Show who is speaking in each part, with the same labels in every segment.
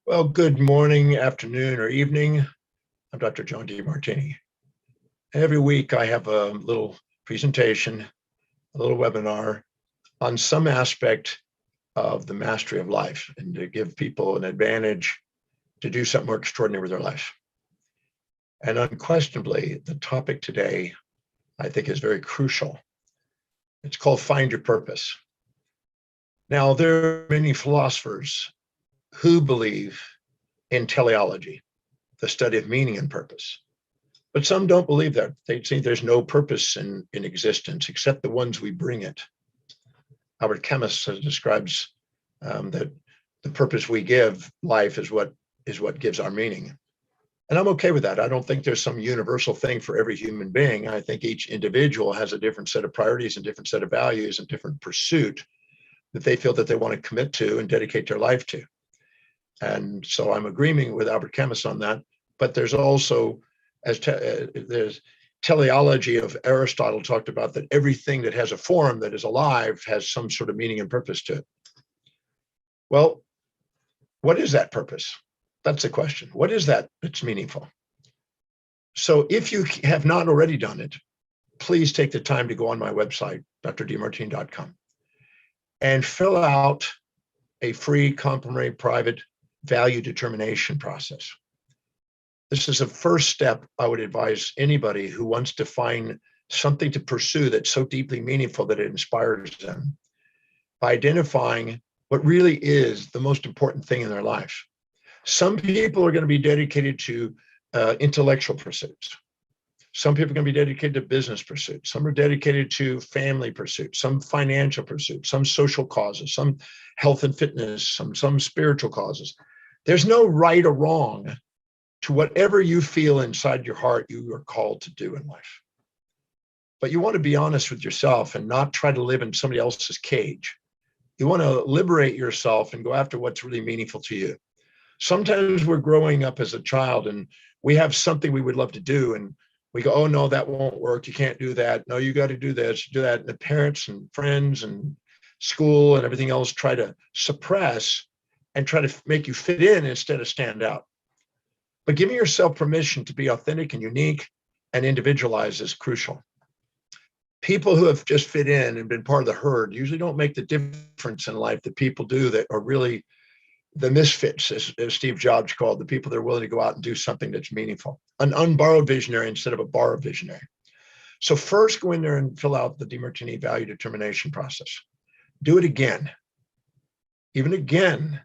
Speaker 1: Well, good morning, afternoon, or evening. I'm Dr. John Demartini. Every week I have a little presentation, a little webinar on some aspect of the mastery of life and to give people an advantage to do something more extraordinary with their life. And unquestionably, the topic today, I think, is very crucial. It's called Find Your Purpose. Now, there are many philosophers who believe in teleology, the study of meaning and purpose. But some don't believe that. They say there's no purpose in existence except the ones we bring it. Albert Camus describes that the purpose we give life is what gives our meaning. And I'm okay with that. I don't think there's some universal thing for every human being. I think each individual has a different set of priorities and different set of values and different pursuit that they feel that they want to commit to and dedicate their life to. And so I'm agreeing with Albert Camus on that. But there's also, there's teleology of Aristotle talked about that everything that has a form that is alive has some sort of meaning and purpose to it. Well, what is that purpose? That's the question. What is that that's meaningful? So if you have not already done it, please take the time to go on my website, drdemartini.com, and fill out a free, complimentary, private value determination process. This is a first step I would advise anybody who wants to find something to pursue that's so deeply meaningful that it inspires them, by identifying what really is the most important thing in their life. Some people are going to be dedicated to intellectual pursuits. Some people are going to be dedicated to business pursuits. Some are dedicated to family pursuits, some financial pursuits, some social causes, some health and fitness, some spiritual causes. There's no right or wrong to whatever you feel inside your heart you are called to do in life. But you want to be honest with yourself and not try to live in somebody else's cage. You want to liberate yourself and go after what's really meaningful to you. Sometimes we're growing up as a child and we have something we would love to do and we go, oh no, that won't work. You can't do that. No, you got to do this, do that. And the parents and friends and school and everything else try to suppress and try to make you fit in instead of stand out. But giving yourself permission to be authentic and unique and individualized is crucial. People who have just fit in and been part of the herd usually don't make the difference in life that people do that are really the misfits, as Steve Jobs called the people that are willing to go out and do something that's meaningful, an unborrowed visionary instead of a borrowed visionary. So first go in there and fill out the Demartini value determination process. Do it again, even again,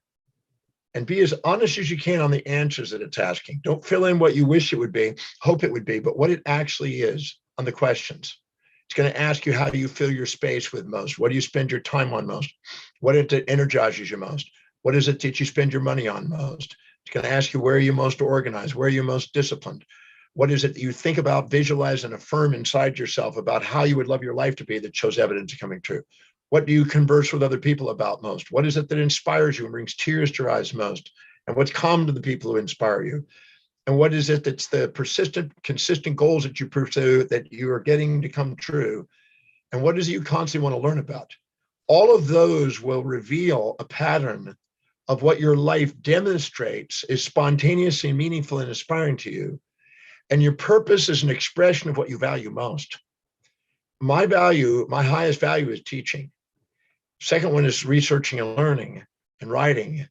Speaker 1: and be as honest as you can on the answers that it's asking. Don't fill in what you wish it would be, hope it would be, but what it actually is on the questions. It's going to ask you, how do you fill your space with most? What do you spend your time on most? What it energizes you most? What is it that you spend your money on most? It's going to ask you, where are you most organized? Where are you most disciplined? What is it that you think about, visualize, and affirm inside yourself about how you would love your life to be that shows evidence of coming true? What do you converse with other people about most? What is it that inspires you and brings tears to your eyes most? And what's common to the people who inspire you? And what is it that's the persistent, consistent goals that you pursue that you are getting to come true? And what is it you constantly want to learn about? All of those will reveal a pattern of what your life demonstrates is spontaneously and meaningful and inspiring to you. And your purpose is an expression of what you value most. My highest value is teaching. Second one is researching and learning and writing.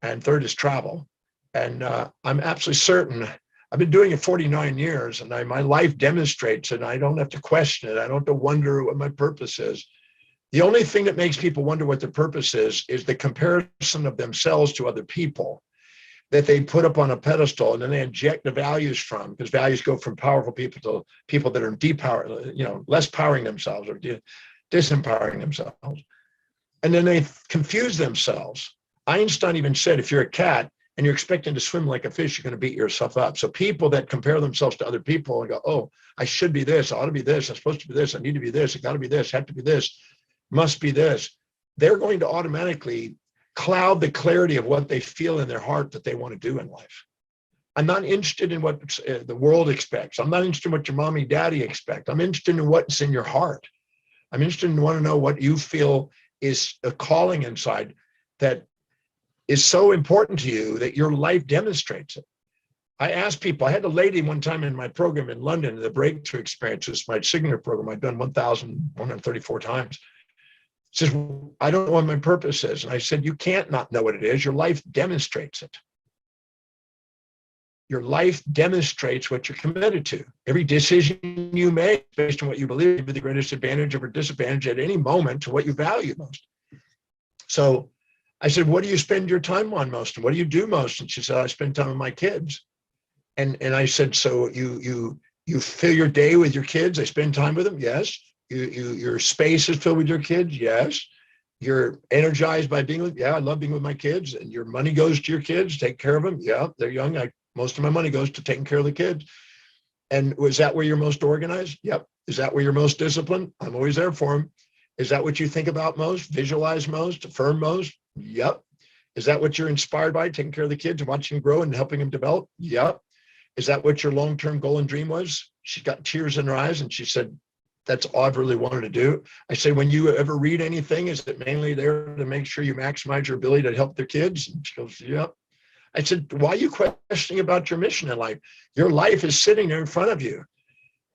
Speaker 1: And third is travel. And I'm absolutely certain, I've been doing it 49 years and my life demonstrates it. And I don't have to question it. I don't have to wonder what my purpose is. The only thing that makes people wonder what their purpose is the comparison of themselves to other people that they put up on a pedestal, and then they inject the values from, because values go from powerful people to people that are less powering themselves or disempowering themselves. And then they confuse themselves. Einstein even said, if you're a cat and you're expecting to swim like a fish, you're going to beat yourself up. So people that compare themselves to other people and go, oh, I should be this, I ought to be this, I'm supposed to be this, I need to be this, I got to be this, have to be this, must be this, they're going to automatically cloud the clarity of what they feel in their heart that they want to do in life. I'm not interested in what the world expects. I'm not interested in what your mommy, daddy expect. I'm interested in what's in your heart. I'm interested in want to know what you feel is a calling inside that is so important to you that your life demonstrates it. I asked people, I had a lady one time in my program in London, the Breakthrough Experience, is my signature program. I've done 1,134 times. Says, I don't know what my purpose is. And I said, you can't not know what it is. Your life demonstrates it. Your life demonstrates what you're committed to. Every decision you make based on what you believe to be the greatest advantage or disadvantage at any moment to what you value most. So I said, what do you spend your time on most? And what do you do most? And she said, I spend time with my kids. And I said, so you fill your day with your kids? I spend time with them? Yes. Your space is filled with your kids? Yes. You're energized by being with, yeah, I love being with my kids. And your money goes to your kids, take care of them. Yeah, they're young. Most of my money goes to taking care of the kids. And was that where you're most organized? Yep. Is that where you're most disciplined? I'm always there for them. Is that what you think about most, visualize most, affirm most? Yep. Is that what you're inspired by, taking care of the kids and watching them grow and helping them develop? Yep. Is that what your long-term goal and dream was? She got tears in her eyes and she said, that's all I've really wanted to do. I say, when you ever read anything, is it mainly there to make sure you maximize your ability to help their kids? And she goes, yep. I said, why are you questioning about your mission in life? Your life is sitting there in front of you.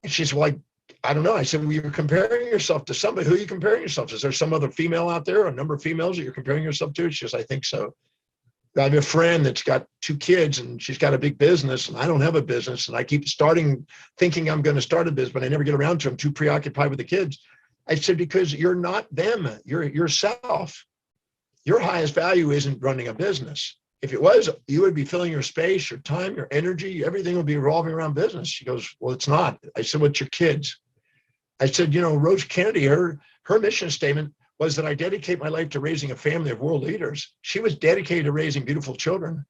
Speaker 1: And she's like, I don't know. I said, well, you're comparing yourself to somebody. Who are you comparing yourself to? Is there some other female out there, a number of females that you're comparing yourself to? She goes, I think so. I have a friend that's got 2 kids and she's got a big business and I don't have a business. And I keep thinking I'm going to start a business, but I never get around to it. I'm too preoccupied with the kids. I said, because you're not them, you're yourself. Your highest value isn't running a business. If it was, you would be filling your space, your time, your energy, everything would be revolving around business. She goes, well, it's not. I said, what's your kids? I said, Rose Kennedy, her mission statement was that I dedicate my life to raising a family of world leaders. She was dedicated to raising beautiful children.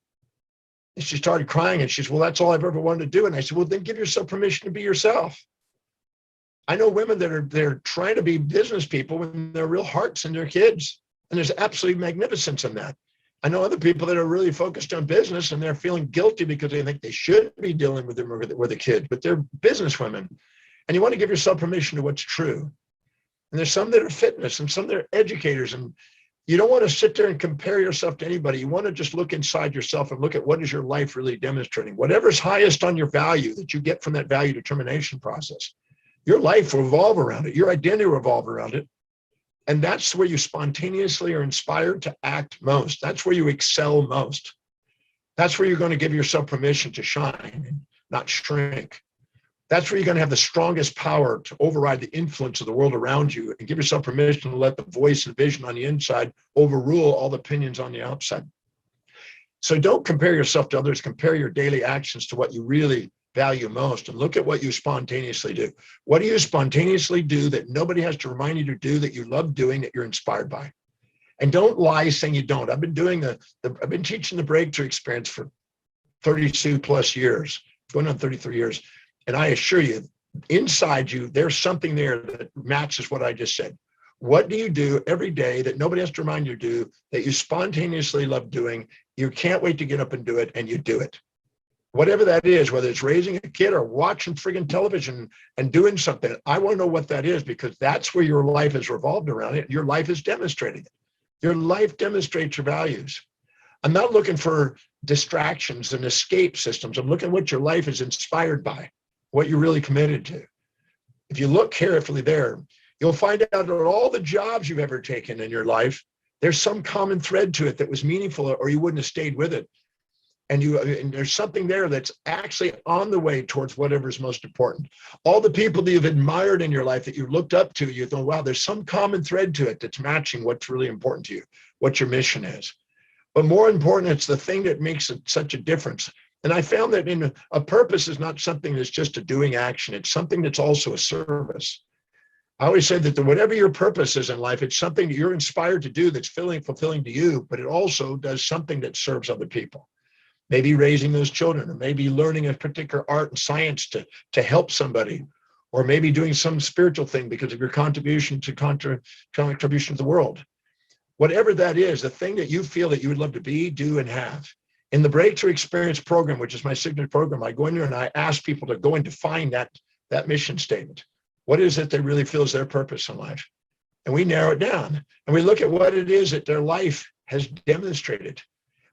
Speaker 1: And she started crying and she said, well, that's all I've ever wanted to do. And I said, well, then give yourself permission to be yourself. I know women that they're trying to be business people when their real heart's in their kids. And there's absolute magnificence in that. I know other people that are really focused on business and they're feeling guilty because they think they should be dealing with them or with the kids, but they're business women. And you want to give yourself permission to what's true. And there's some that are fitness and some that are educators. And you don't want to sit there and compare yourself to anybody. You want to just look inside yourself and look at what is your life really demonstrating. Whatever's highest on your value that you get from that value determination process, your life will revolve around it. Your identity will revolve around it. And that's where you spontaneously are inspired to act most. That's where you excel most. That's where you're going to give yourself permission to shine and not shrink. That's where you're going to have the strongest power to override the influence of the world around you and give yourself permission to let the voice and vision on the inside overrule all the opinions on the outside. So don't compare yourself to others. Compare your daily actions to what you really value most and look at what you spontaneously do. What do you spontaneously do that nobody has to remind you to do, that you love doing, that you're inspired by? And don't lie saying you don't. I've been doing I've been teaching the Breakthrough Experience for 32 plus years, going on 33 years. And I assure you, inside you, there's something there that matches what I just said. What do you do every day that nobody has to remind you to do, that you spontaneously love doing? You can't wait to get up and do it, and you do it. Whatever that is, whether it's raising a kid or watching friggin' television and doing something, I want to know what that is, because that's where your life is revolved around it. Your life is demonstrating it. Your life demonstrates your values. I'm not looking for distractions and escape systems. I'm looking at what your life is inspired by, what you're really committed to. If you look carefully there, you'll find out that all the jobs you've ever taken in your life, there's some common thread to it that was meaningful, or you wouldn't have stayed with it. And there's something there that's actually on the way towards whatever's most important. All the people that you've admired in your life, that you looked up to, you thought, wow, there's some common thread to it that's matching what's really important to you, what your mission is. But more important, it's the thing that makes it such a difference. And I found that a purpose is not something that's just a doing action. It's something that's also a service. I always say that whatever your purpose is in life, it's something that you're inspired to do that's fulfilling to you, but it also does something that serves other people. Maybe raising those children, or maybe learning a particular art and science to help somebody, or maybe doing some spiritual thing because of your contribution to the world. Whatever that is, the thing that you feel that you would love to be, do, and have. In the Breakthrough Experience program, which is my signature program, I go in there and I ask people to go and define that mission statement. What is it they really feel is their purpose in life? And we narrow it down and we look at what it is that their life has demonstrated.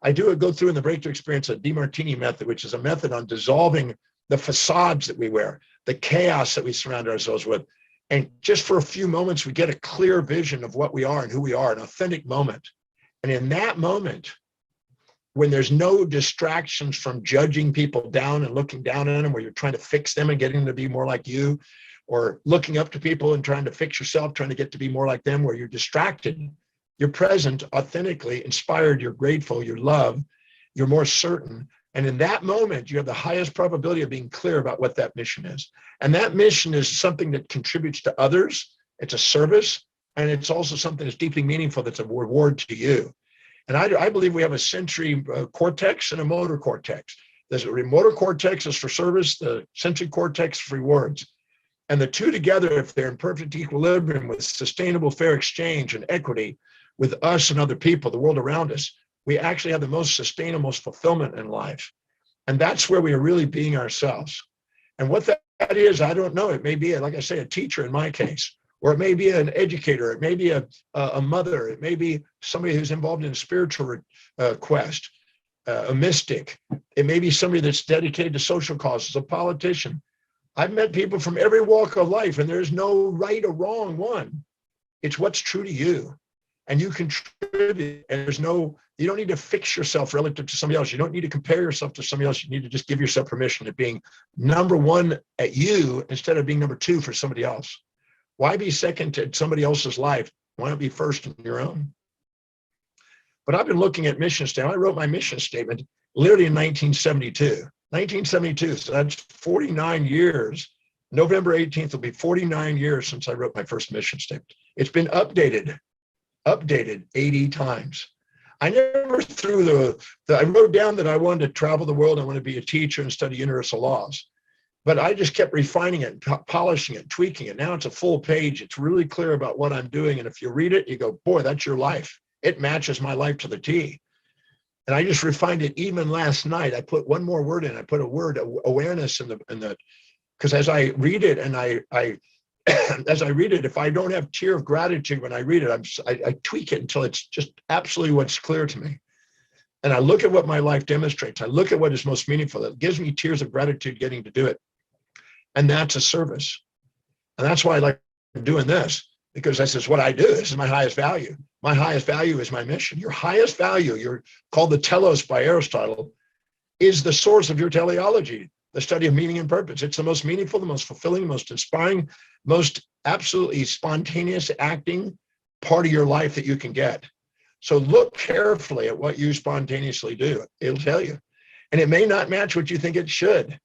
Speaker 1: go through in the breakthrough experience a Demartini method, which is a method on dissolving the facades that we wear, the chaos that we surround ourselves with. And just for a few moments, we get a clear vision of what we are and who we are, an authentic moment. And in that moment, when there's no distractions from judging people down and looking down on them, where you're trying to fix them and getting them to be more like you, or looking up to people and trying to fix yourself, trying to get to be more like them, where you're distracted, you're present, authentically inspired, you're grateful, you're loved, you're more certain. And in that moment, you have the highest probability of being clear about what that mission is. And that mission is something that contributes to others. It's a service. And it's also something that's deeply meaningful, that's a reward to you. And I believe we have a sensory cortex and a motor cortex. The motor cortex is for service, the sensory cortex for rewards. And the two together, if they're in perfect equilibrium with sustainable fair exchange and equity with us and other people, the world around us, we actually have the most sustainable, most fulfillment in life. And that's where we are really being ourselves. And what that is, I don't know. It may be, like I say, a teacher in my case, or it may be an educator, it may be a mother, it may be somebody who's involved in a spiritual quest, a mystic. It may be somebody that's dedicated to social causes, a politician. I've met people from every walk of life, and there's no right or wrong one. It's what's true to you. And you contribute, and you don't need to fix yourself relative to somebody else. You don't need to compare yourself to somebody else. You need to just give yourself permission of being number one at you instead of being number two for somebody else. Why be second to somebody else's life? Why not be first in your own? But I've been looking at mission statement. I wrote my mission statement literally in 1972. 1972, so that's 49 years. November 18th will be 49 years since I wrote my first mission statement. It's been updated 80 times. I never threw I wrote down that I wanted to travel the world. I want to be a teacher and study universal laws. But I just kept refining it, polishing it, tweaking it. Now it's a full page. It's really clear about what I'm doing. And if you read it, you go, boy, that's your life. It matches my life to the T. And I just refined it even last night. I put one more word in. I put a word, awareness in the, because as I read it and as I read it, if I don't have tear of gratitude when I read it, I tweak it until it's just absolutely what's clear to me. And I look at what my life demonstrates. I look at what is most meaningful. It gives me tears of gratitude getting to do it. And that's a service. And that's why I like doing this, because this is what I do. This is my highest value. My highest value is my mission. Your highest value, you're called the telos by Aristotle, is the source of your teleology, the study of meaning and purpose. It's the most meaningful, the most fulfilling, the most inspiring, most absolutely spontaneous acting part of your life that you can get. So look carefully at what you spontaneously do. It'll tell you. And it may not match what you think it should.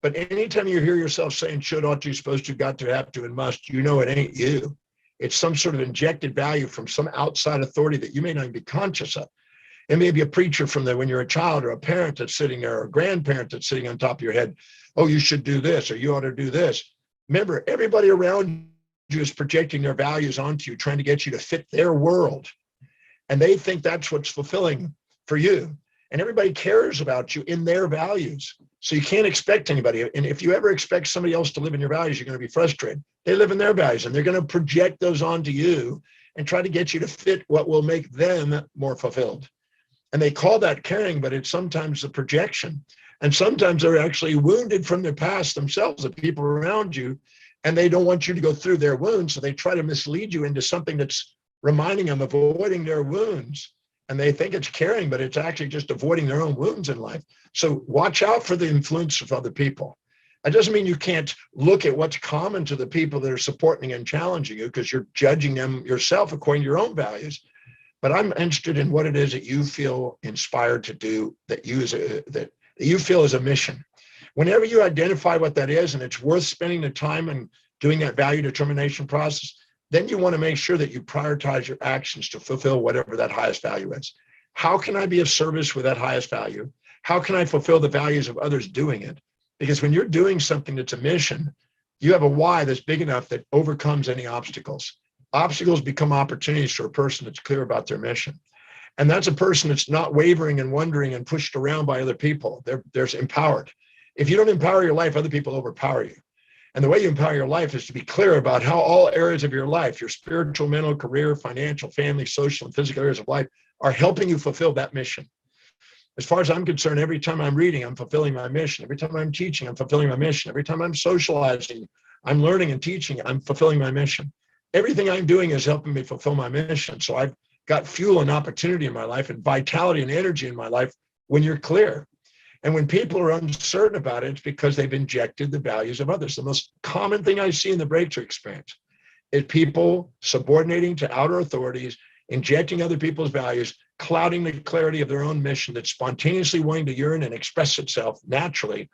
Speaker 1: But anytime you hear yourself saying should, ought to, supposed to, got to, have to, and must, you know it ain't you. It's some sort of injected value from some outside authority that you may not even be conscious of. It may be a preacher from when you're a child, or a parent that's sitting there, or a grandparent that's sitting on top of your head. Oh, you should do this, or you ought to do this. Remember, everybody around you is projecting their values onto you, trying to get you to fit their world. And they think that's what's fulfilling for you. And everybody cares about you in their values. So you can't expect anybody. And if you ever expect somebody else to live in your values, you're going to be frustrated. They live in their values, and they're going to project those onto you and try to get you to fit what will make them more fulfilled. And they call that caring, but it's sometimes a projection. And sometimes they're actually wounded from their past themselves, the people around you, and they don't want you to go through their wounds. So they try to mislead you into something that's reminding them of avoiding their wounds. And they think it's caring, but it's actually just avoiding their own wounds in life. So watch out for the influence of other people. That doesn't mean you can't look at what's common to the people that are supporting and challenging you, because you're judging them yourself according to your own values. But I'm interested in what it is that you feel inspired to do, that you feel is a mission. Whenever you identify what that is, and it's worth spending the time and doing that value determination process, then you want to make sure that you prioritize your actions to fulfill whatever that highest value is. How can I be of service with that highest value? How can I fulfill the values of others doing it? Because when you're doing something that's a mission, you have a why that's big enough that overcomes any obstacles. Obstacles become opportunities for a person that's clear about their mission. And that's a person that's not wavering and wondering and pushed around by other people. They're empowered. If you don't empower your life, other people overpower you. And the way you empower your life is to be clear about how all areas of your life, your spiritual, mental, career, financial, family, social, and physical areas of life, are helping you fulfill that mission. As far as I'm concerned, every time I'm reading, I'm fulfilling my mission. Every time I'm teaching, I'm fulfilling my mission. Every time I'm socializing, I'm learning and teaching, I'm fulfilling my mission. Everything I'm doing is helping me fulfill my mission. So I've got fuel and opportunity in my life and vitality and energy in my life when you're clear. And when people are uncertain about it, it's because they've injected the values of others. The most common thing I see in the breakthrough experience is people subordinating to outer authorities, injecting other people's values, clouding the clarity of their own mission that's spontaneously wanting to yearn and express itself naturally.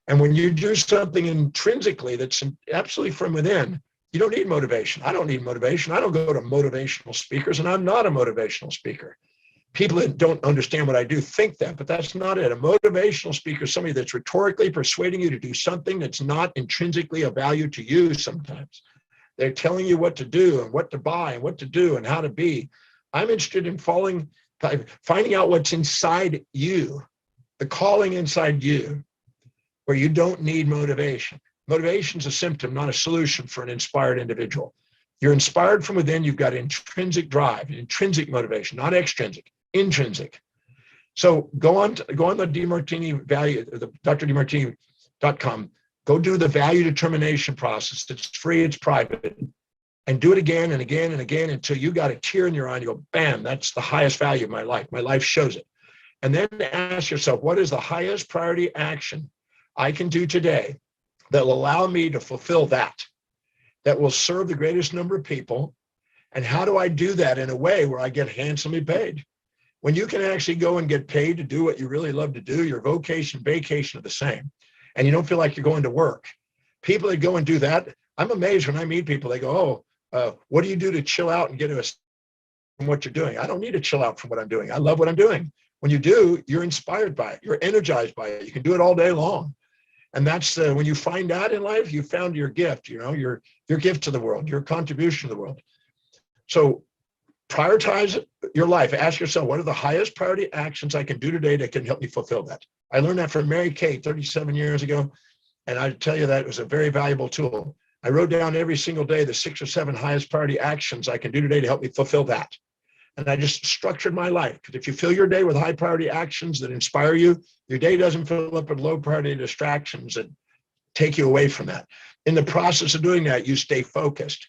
Speaker 1: And when you do something intrinsically that's absolutely from within, you don't need motivation. I don't need motivation. I don't go to motivational speakers, and I'm not a motivational speaker. People that don't understand what I do think that, but that's not it. A motivational speaker is somebody that's rhetorically persuading you to do something that's not intrinsically of value to you sometimes. They're telling you what to do and what to buy and what to do and how to be. I'm interested in finding out what's inside you, the calling inside you, where you don't need motivation. Motivation is a symptom, not a solution for an inspired individual. You're inspired from within. You've got intrinsic drive, intrinsic motivation, not extrinsic, intrinsic. So go on the Demartini value, the drdemartini.com. Go do the value determination process. It's free, it's private, and do it again and again and again until you got a tear in your eye and you go, bam, that's the highest value of my life. My life shows it. And then ask yourself, what is the highest priority action I can do today that will allow me to fulfill that will serve the greatest number of people? And how do I do that in a way where I get handsomely paid? When you can actually go and get paid to do what you really love to do, your vocation, vacation are the same. And you don't feel like you're going to work. People that go and do that, I'm amazed when I meet people, they go, what do you do to chill out and get to from what you're doing? I don't need to chill out from what I'm doing. I love what I'm doing. When you do, you're inspired by it. You're energized by it. You can do it all day long. And that's when you find that in life, you found your gift, your gift to the world, your contribution to the world. So prioritize your life. Ask yourself, what are the highest priority actions I can do today that can help me fulfill that? I learned that from Mary Kay 37 years ago. And I tell you that it was a very valuable tool. I wrote down every single day the 6 or 7 highest priority actions I can do today to help me fulfill that. And I just structured my life. Because if you fill your day with high priority actions that inspire you, your day doesn't fill up with low priority distractions that take you away from that. In the process of doing that, you stay focused.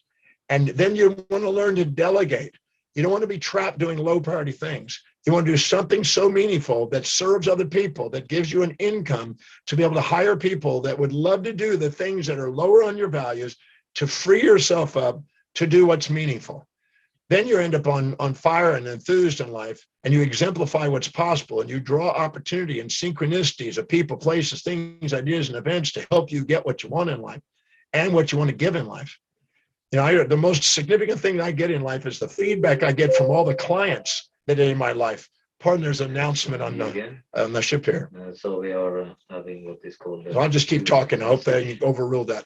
Speaker 1: And then you want to learn to delegate. You don't want to be trapped doing low priority things. You want to do something so meaningful that serves other people, that gives you an income to be able to hire people that would love to do the things that are lower on your values, to free yourself up to do what's meaningful. Then you end up on fire and enthused in life, and you exemplify what's possible, and you draw opportunity and synchronicities of people, places, things, ideas, and events to help you get what you want in life and what you want to give in life. The most significant thing I get in life is the feedback I get from all the clients that are in my life. Pardon, there's an announcement on the ship here.
Speaker 2: So we are having what is called...
Speaker 1: So I'll just keep talking. I hope that you overrule that.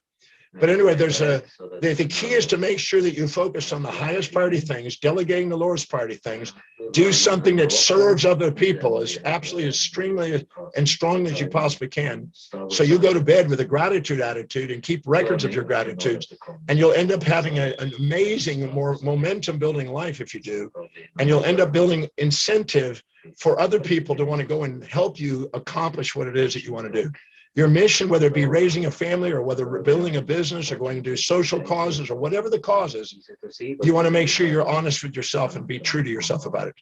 Speaker 1: But anyway, the key is to make sure that you focus on the highest priority things, delegating the lowest priority things, do something that serves other people as absolutely as strongly and strongly as you possibly can. So you go to bed with a gratitude attitude and keep records of your gratitudes, and you'll end up having an amazing, more momentum building life if you do. And you'll end up building incentive for other people to want to go and help you accomplish what it is that you want to do. Your mission, whether it be raising a family or whether building a business or going to do social causes or whatever the cause is, you want to make sure you're honest with yourself and be true to yourself about it.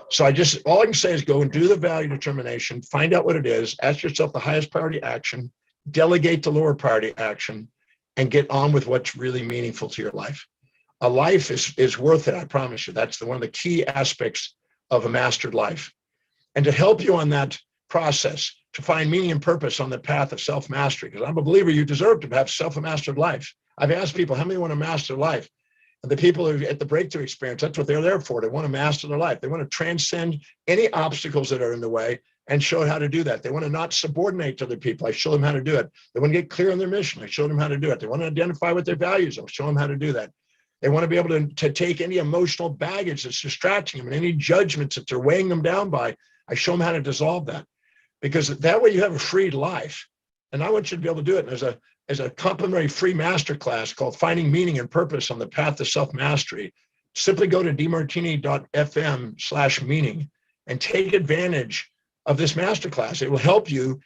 Speaker 1: So all I can say is go and do the value determination, find out what it is, ask yourself the highest priority action, delegate the lower priority action, and get on with what's really meaningful to your life. A life is worth it, I promise you. That's one of the key aspects of a mastered life. And to help you on that process, to find meaning and purpose on the path of self-mastery, because I'm a believer you deserve to have self-mastered life. I've asked people, how many want to master life? And the people who at the breakthrough experience, that's what they're there for. They want to master their life. They want to transcend any obstacles that are in the way and show how to do that. They want to not subordinate to other people. I show them how to do it. They want to get clear on their mission. I show them how to do it. They want to identify what their values are. I'll show them how to do that. They want to be able to take any emotional baggage that's distracting them and any judgments that they're weighing them down by. I show them how to dissolve that. Because that way you have a freed life. And I want you to be able to do it. And there's a complimentary free masterclass called Finding Meaning and Purpose on the Path to Self-Mastery. Simply go to demartini.fm/meaning and take advantage of this masterclass. It will help you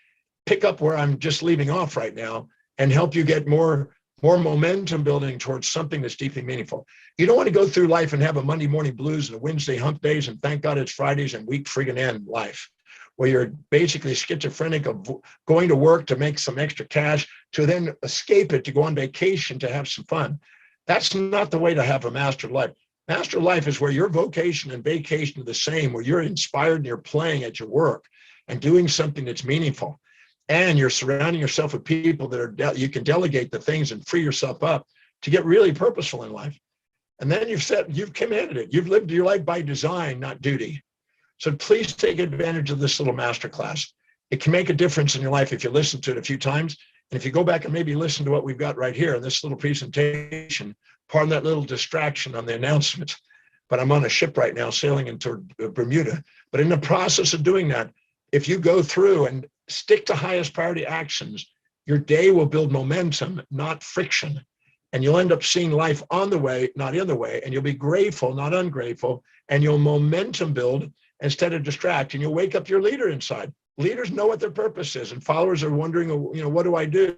Speaker 1: pick up where I'm just leaving off right now and help you get more momentum building towards something that's deeply meaningful. You don't want to go through life and have a Monday morning blues and a Wednesday hump days and thank God it's Fridays and week friggin' end life, where you're basically schizophrenic of going to work to make some extra cash to then escape it, to go on vacation, to have some fun. That's not the way to have a master life. Master life is where your vocation and vacation are the same, where you're inspired and you're playing at your work and doing something that's meaningful. And you're surrounding yourself with people that are, you can delegate the things and free yourself up to get really purposeful in life. And then you've commanded it. You've lived your life by design, not duty. So please take advantage of this little masterclass. It can make a difference in your life if you listen to it a few times. And if you go back and maybe listen to what we've got right here in this little presentation, pardon that little distraction on the announcement, but I'm on a ship right now sailing into Bermuda. But in the process of doing that, if you go through and stick to highest priority actions, your day will build momentum, not friction. And you'll end up seeing life on the way, not in the way. And you'll be grateful, not ungrateful. And you'll momentum build instead of distract. And you'll wake up your leader inside. Leaders know what their purpose is. And followers are wondering, what do I do?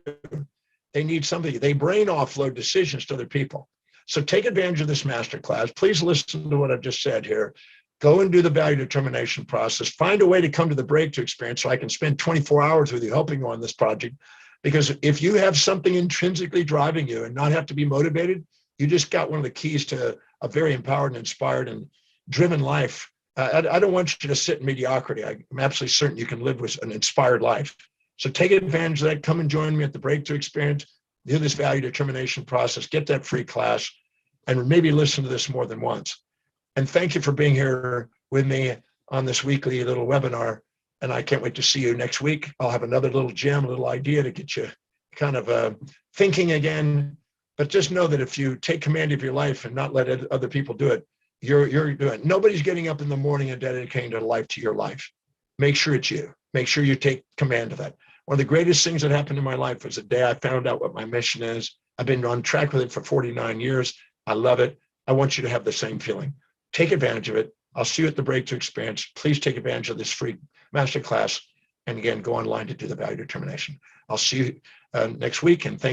Speaker 1: They need something. They brain offload decisions to other people. So take advantage of this masterclass. Please listen to what I've just said here. Go and do the value determination process. Find a way to come to the breakthrough experience so I can spend 24 hours with you helping you on this project. Because if you have something intrinsically driving you and not have to be motivated, you just got one of the keys to a very empowered and inspired and driven life. I don't want you to sit in mediocrity. I'm absolutely certain you can live with an inspired life. So take advantage of that. Come and join me at the breakthrough experience. Do this value determination process. Get that free class and maybe listen to this more than once. And thank you for being here with me on this weekly little webinar. And I can't wait to see you next week. I'll have another little gem, a little idea to get you kind of thinking again. But just know that if you take command of your life and not let other people do it, you're doing it. Nobody's getting up in the morning and dedicating their life to your life. Make sure it's you. Make sure you take command of that. One of the greatest things that happened in my life was the day I found out what my mission is. I've been on track with it for 49 years. I love it. I want you to have the same feeling. Take advantage of it. I'll see you at the breakthrough experience. Please take advantage of this free masterclass. And again, go online to do the value determination. I'll see you next week. And thank you.